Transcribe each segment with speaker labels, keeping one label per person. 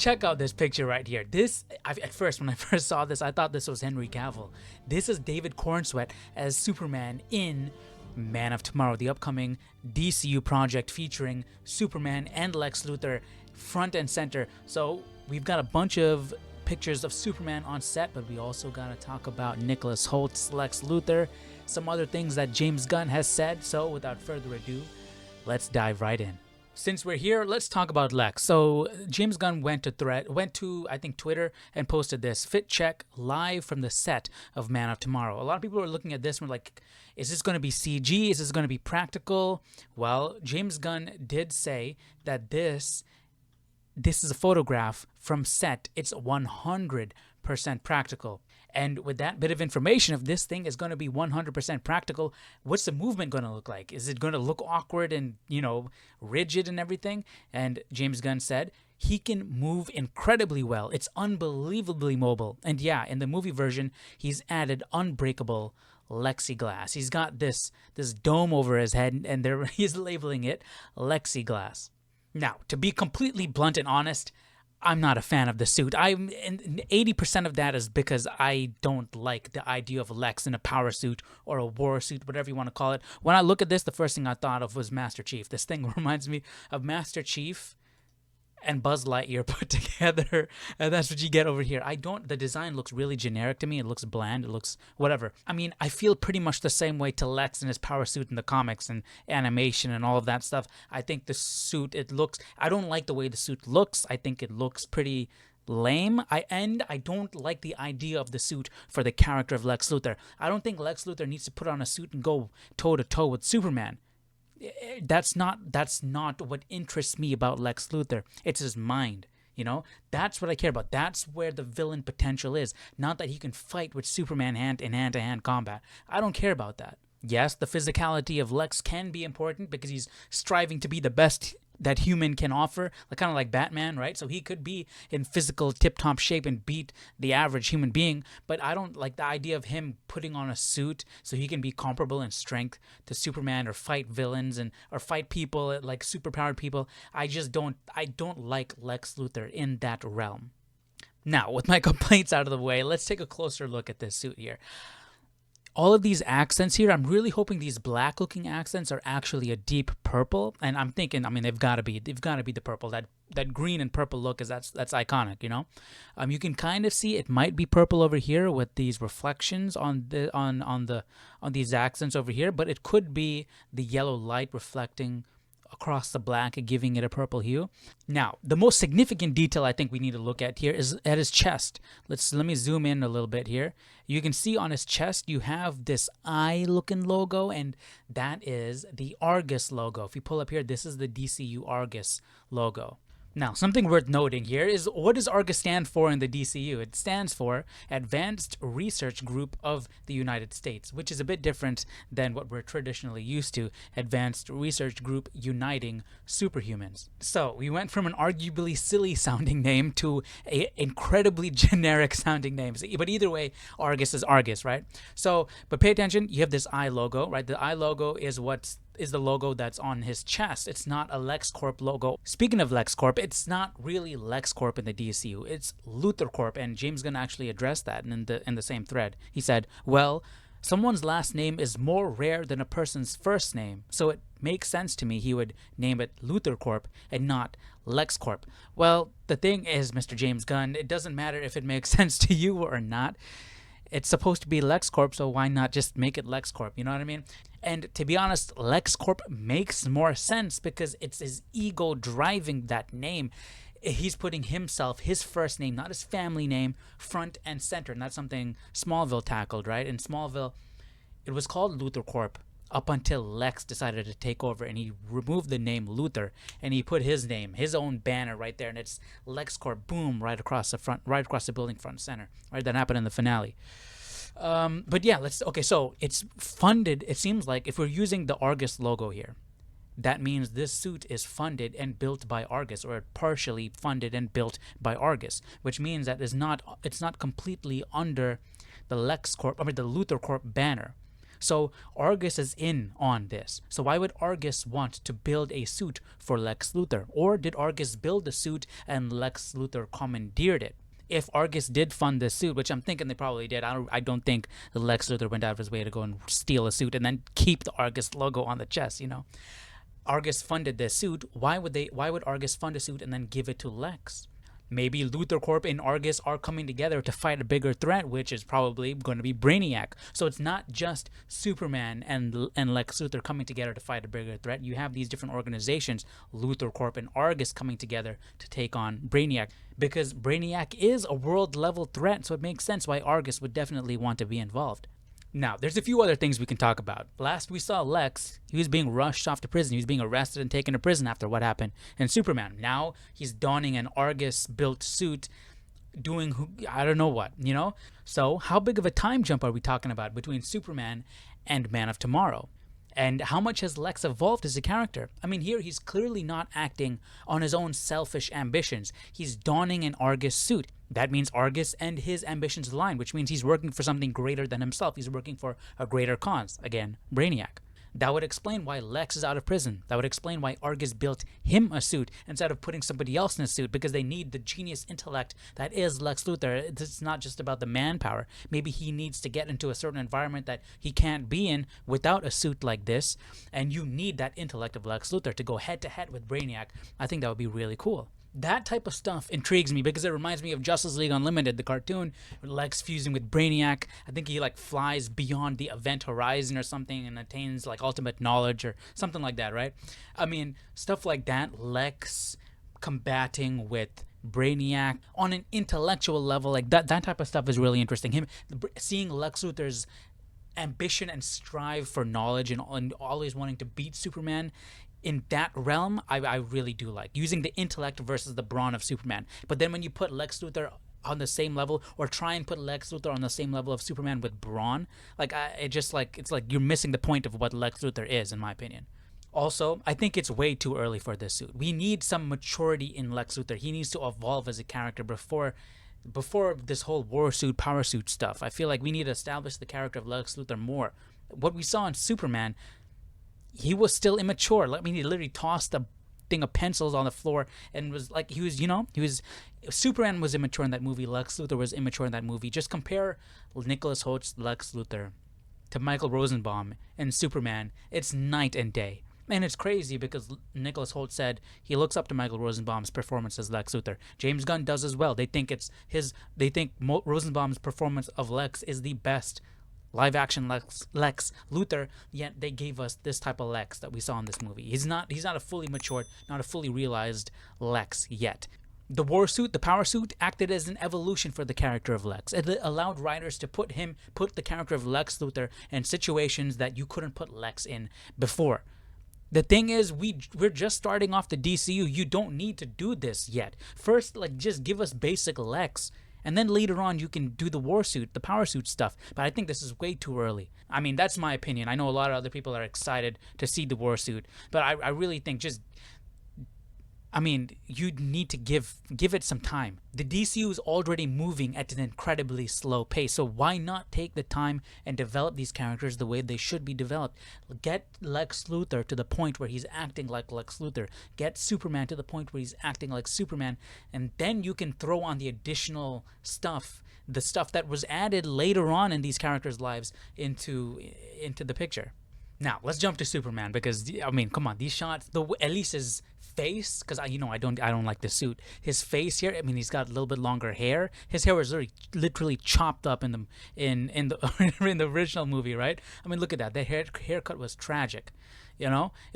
Speaker 1: check out this picture right here. At first, when I first saw this, I thought this was Henry Cavill. This is David Cornsweet as Superman in Man of Tomorrow, the upcoming DCU project featuring Superman and Lex Luthor front and center. So we've got a bunch of pictures of Superman on set, but we also got to talk about Nicholas Holt's Lex Luthor, some other things that James Gunn has said. So without further ado, let's dive right in. Since we're here, let's talk about Lex. So James Gunn went to I think Twitter and posted this fit check live from the set of Man of Tomorrow. A lot of people are looking at this and were like, is this going to be CG? Is this going to be practical? Well, James Gunn did say that this is a photograph from set. It's 100% practical. And with that bit of information, if this thing is going to be 100% practical, what's the movement going to look like? Is it going to look awkward and, rigid and everything? And James Gunn said he can move incredibly well. It's unbelievably mobile. And yeah, in the movie version, he's added unbreakable Lexiglass. He's got this dome over his head, and he's labeling it Lexiglass. Now, to be completely blunt and honest, I'm not a fan of the suit. And 80% of that is because I don't like the idea of Lex in a power suit or a war suit, whatever you want to call it. When I look at this, the first thing I thought of was Master Chief. This thing reminds me of Master Chief and Buzz Lightyear put together, and that's what you get over here. The design looks really generic to me. It looks bland. It looks whatever. I mean, I feel pretty much the same way to Lex in his power suit in the comics and animation and all of that stuff. I think the suit, I don't like the way the suit looks. I think it looks pretty lame. I don't like the idea of the suit for the character of Lex Luthor. I don't think Lex Luthor needs to put on a suit and go toe to toe with Superman. That's not what interests me about Lex Luthor. It's his mind, That's what I care about. That's where the villain potential is. Not that he can fight with Superman hand-to-hand combat. I don't care about that. Yes, the physicality of Lex can be important because he's striving to be the best that human can offer, kind of like Batman, right? So he could be in physical tip-top shape and beat the average human being, but I don't like the idea of him putting on a suit so he can be comparable in strength to Superman or fight villains or fight people like superpowered people. I don't like Lex Luthor in that realm. Now, with my complaints out of the way, let's take a closer look at this suit here. All of these accents here, I'm really hoping these black looking accents are actually a deep purple. And I'm thinking, they've got to be the purple. That green and purple look that's iconic, You can kind of see it might be purple over here with these reflections on these accents over here, but it could be the yellow light reflecting across the black and giving it a purple hue. Now, the most significant detail I think we need to look at here is at his chest. Let me zoom in a little bit here. You can see on his chest you have this eye-looking logo, and that is the Argus logo. If you pull up here, this is the DCU Argus logo. Now, something worth noting here is, what does Argus stand for in the DCU? It stands for Advanced Research Group of the United States, which is a bit different than what we're traditionally used to, Advanced Research Group Uniting Superhumans. So we went from an arguably silly sounding name to an incredibly generic sounding name. But either way, Argus is Argus, right? So, but pay attention, you have this eye logo, right? The eye logo is the logo that's on his chest. It's not a LexCorp logo. Speaking of LexCorp, it's not really LexCorp in the DCU. It's Luthor Corp, and James Gunn actually addressed that in the same thread. He said, well, someone's last name is more rare than a person's first name, so it makes sense to me he would name it Luthor Corp and not LexCorp. Well, the thing is, Mr. James Gunn, it doesn't matter if it makes sense to you or not. It's supposed to be LexCorp, so why not just make it LexCorp? You know what I mean? And to be honest, LexCorp makes more sense because it's his ego driving that name. He's putting himself, his first name, not his family name, front and center. And that's something Smallville tackled, right? In Smallville, it was called Luthor Corp up until Lex decided to take over, and he removed the name Luthor and he put his name, his own banner right there, and it's LexCorp, boom, right across the front, right across the building, front and center. Right, that happened in the finale. But yeah, so it's funded. It seems like if we're using the Argus logo here, that means this suit is funded and built by Argus, or partially funded and built by Argus, which means that it's not completely under the LexCorp, the Luthor Corp banner. So Argus is in on this. So why would Argus want to build a suit for Lex Luthor? Or did Argus build the suit and Lex Luthor commandeered it? If Argus did fund this suit, which I'm thinking they probably did, I don't think Lex Luthor went out of his way to go and steal a suit and then keep the Argus logo on the chest, you know? Argus funded this suit. Why would Argus fund a suit and then give it to Lex? Maybe Luthor Corp and Argus are coming together to fight a bigger threat, which is probably going to be Brainiac. So it's not just Superman and Lex Luthor coming together to fight a bigger threat. You have these different organizations, Luthor Corp and Argus, coming together to take on Brainiac, because Brainiac is a world level threat. So it makes sense why Argus would definitely want to be involved. Now, there's a few other things we can talk about. Last we saw Lex, he was being rushed off to prison. He was being arrested and taken to prison after what happened in Superman. Now he's donning an Argus-built suit, doing I don't know what, you know? So how big of a time jump are we talking about between Superman and Man of Tomorrow? And how much has Lex evolved as a character? I mean, here he's clearly not acting on his own selfish ambitions. He's donning an Argus suit. That means Argus and his ambitions align, which means he's working for something greater than himself. He's working for a greater cause. Again, Brainiac. That would explain why Lex is out of prison. That would explain why Argus built him a suit instead of putting somebody else in a suit, because they need the genius intellect that is Lex Luthor. It's not just about the manpower. Maybe he needs to get into a certain environment that he can't be in without a suit like this, and you need that intellect of Lex Luthor to go head to head with Brainiac. I think that would be really cool. That type of stuff intrigues me because it reminds me of Justice League Unlimited, the cartoon, with Lex fusing with Brainiac. I think he like flies beyond the event horizon or something and attains like ultimate knowledge or something like that, right? I mean, stuff like that, Lex combating with Brainiac on an intellectual level, like that type of stuff is really interesting. Seeing Lex Luthor's ambition and strive for knowledge and always wanting to beat Superman in that realm, I really do like using the intellect versus the brawn of Superman. But then when you put Lex Luthor on the same level, or try and put Lex Luthor on the same level of Superman with brawn, it's like you're missing the point of what Lex Luthor is, in my opinion. Also, I think it's way too early for this suit. We need some maturity in Lex Luthor. He needs to evolve as a character before this whole war suit, power suit stuff. I feel like we need to establish the character of Lex Luthor more. What we saw in Superman, he was still immature. I mean, he literally tossed a thing of pencils on the floor and was like, Superman was immature in that movie. Lex Luthor was immature in that movie. Just compare Nicholas Holt's Lex Luthor to Michael Rosenbaum in Superman. It's night and day. And it's crazy because Nicholas Holt said he looks up to Michael Rosenbaum's performance as Lex Luthor. James Gunn does as well. They think Rosenbaum's performance of Lex is the best live action Lex Luthor, yet they gave us this type of Lex that we saw in this movie. He's not a fully matured, not a fully realized Lex yet. The war suit, the power suit, acted as an evolution for the character of Lex. It allowed writers to put the character of Lex Luthor in situations that you couldn't put Lex in before. The thing is, we're just starting off the DCU. You don't need to do this yet. First, just give us basic Lex, and then later on you can do the war suit, the power suit stuff. But I think this is way too early. I mean, that's my opinion. I know a lot of other people are excited to see the war suit, but I really think you need to give it some time. The DCU is already moving at an incredibly slow pace, so why not take the time and develop these characters the way they should be developed? Get Lex Luthor to the point where he's acting like Lex Luthor. Get Superman to the point where he's acting like Superman, and then you can throw on the additional stuff, the stuff that was added later on in these characters' lives into the picture. Now, let's jump to Superman because, I mean, come on, these shots, at least his face, because I don't like the suit. His face here, I mean, he's got a little bit longer hair. His hair was literally chopped up in the in the original movie, right? I mean, look at that. The haircut was tragic. It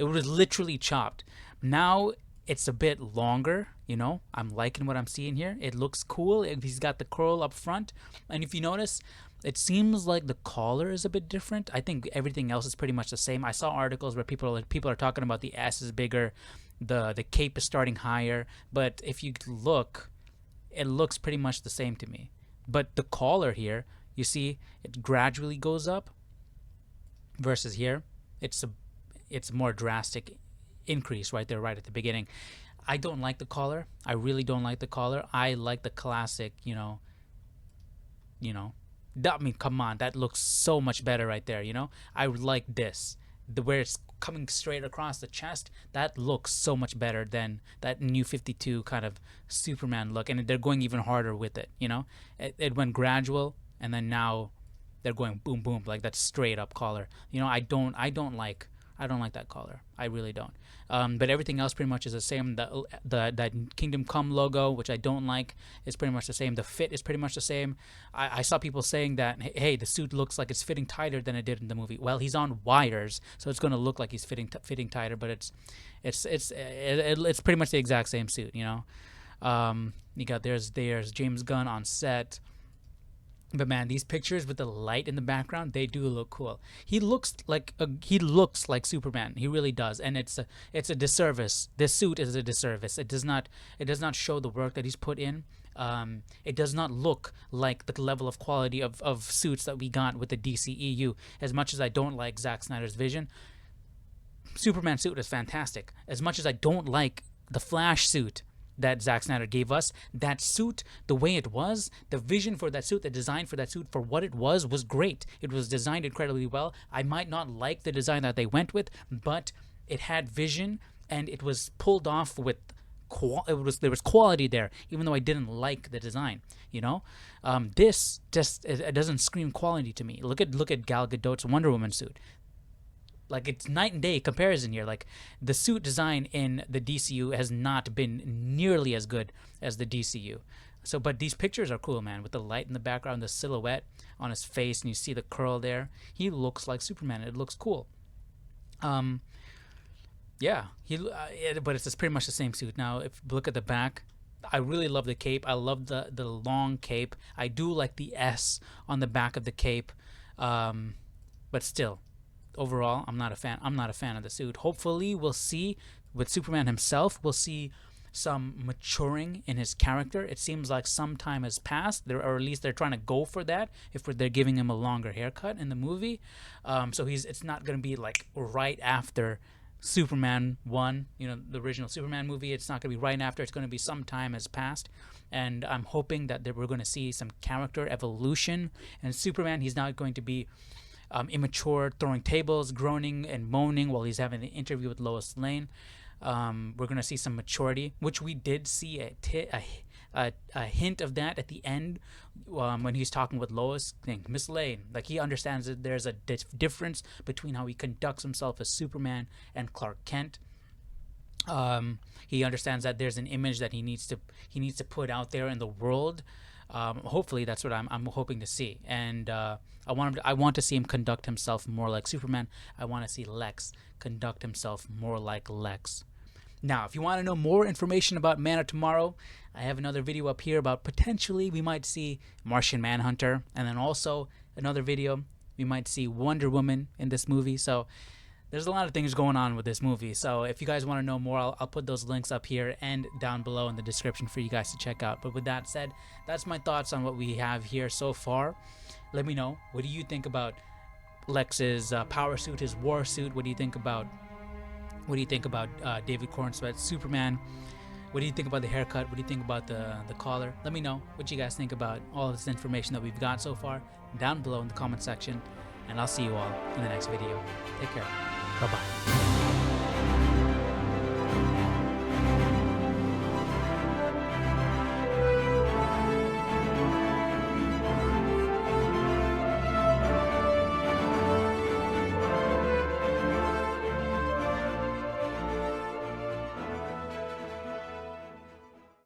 Speaker 1: was literally chopped. Now it's a bit longer. I'm liking what I'm seeing here. It looks cool. He's got the curl up front, and if you notice, it seems like the collar is a bit different. I think everything else is pretty much the same. I saw articles where people are talking about the S is bigger, the cape is starting higher, but if you look, it looks pretty much the same to me. But the collar here, you see, it gradually goes up, versus here, it's a more drastic increase right there, right at the beginning. I don't like the collar. I really don't like the collar. I like the classic, I mean, come on, that looks so much better right there. You know, I would like this, the where it's coming straight across the chest. That looks so much better than that New 52 kind of Superman look, and they're going even harder with it. You know, it went gradual, and then now they're going boom boom like that straight up collar. You know, I don't like that collar. I really don't. But everything else pretty much is the same. The that Kingdom Come logo, which I don't like, is pretty much the same. The fit is pretty much the same. I saw people saying that, hey, the suit looks like it's fitting tighter than it did in the movie. Well, he's on wires, so it's going to look like he's fitting tighter, but it's pretty much the exact same suit. You know, you got there's James Gunn on set. But man, these pictures with the light in the background, they do look cool. He looks like Superman. He really does, and it's a disservice. This suit is a disservice. It does not show the work that he's put in. It does not look like the level of quality of suits that we got with the DCEU. As much as I don't like Zack Snyder's vision, Superman suit is fantastic. As much as I don't like the Flash suit that Zack Snyder gave us, that suit, the way it was, the vision for that suit, the design for that suit, for what it was great. It was designed incredibly well. I might not like the design that they went with, but it had vision, and it was pulled off with there was quality there, even though I didn't like the design. You know, this just it doesn't scream quality to me. Look at Gal Gadot's Wonder Woman suit. Like, it's night and day comparison here. Like, the suit design in the DCU has not been nearly as good as the DCU. So, but these pictures are cool, man. With the light in the background, the silhouette on his face, and you see the curl there. He looks like Superman. It looks cool. Yeah. But it's just pretty much the same suit. Now, if you look at the back, I really love the cape. I love the long cape. I do like the S on the back of the cape. But still, overall, I'm not a fan of the suit. Hopefully we'll see with Superman himself, we'll see some maturing in his character. It seems like some time has passed, or at least they're trying to go for that, if they're giving him a longer haircut in the movie. So it's not going to be like right after Superman 1, you know, the original Superman movie. It's not going to be right after. It's going to be some time has passed, and I'm hoping that we're going to see some character evolution. And Superman, he's not going to be immature, throwing tables, groaning and moaning while he's having an interview with Lois Lane. We're gonna see some maturity, which we did see a hint of that at the end when he's talking with Lois, Miss Lane. Like, he understands that there's a difference between how he conducts himself as Superman and Clark Kent. He understands that there's an image that he needs to put out there in the world. Hopefully that's what I'm hoping to see, and I want to see him conduct himself more like Superman. I want to see Lex conduct himself more like Lex. Now, if you want to know more information about Man of Tomorrow, I have another video up here about potentially we might see Martian Manhunter, and then also another video we might see Wonder Woman in this movie. So there's a lot of things going on with this movie. So if you guys want to know more, I'll put those links up here and down below in the description for you guys to check out. But with that said, that's my thoughts on what we have here so far. Let me know, what do you think about Lex's power suit, his war suit? What do you think about David Cornsweat's Superman? What do you think about the haircut? What do you think about the collar? Let me know what you guys think about all of this information that we've got so far down below in the comment section. And I'll see you all in the next video. Take care. Bye-bye.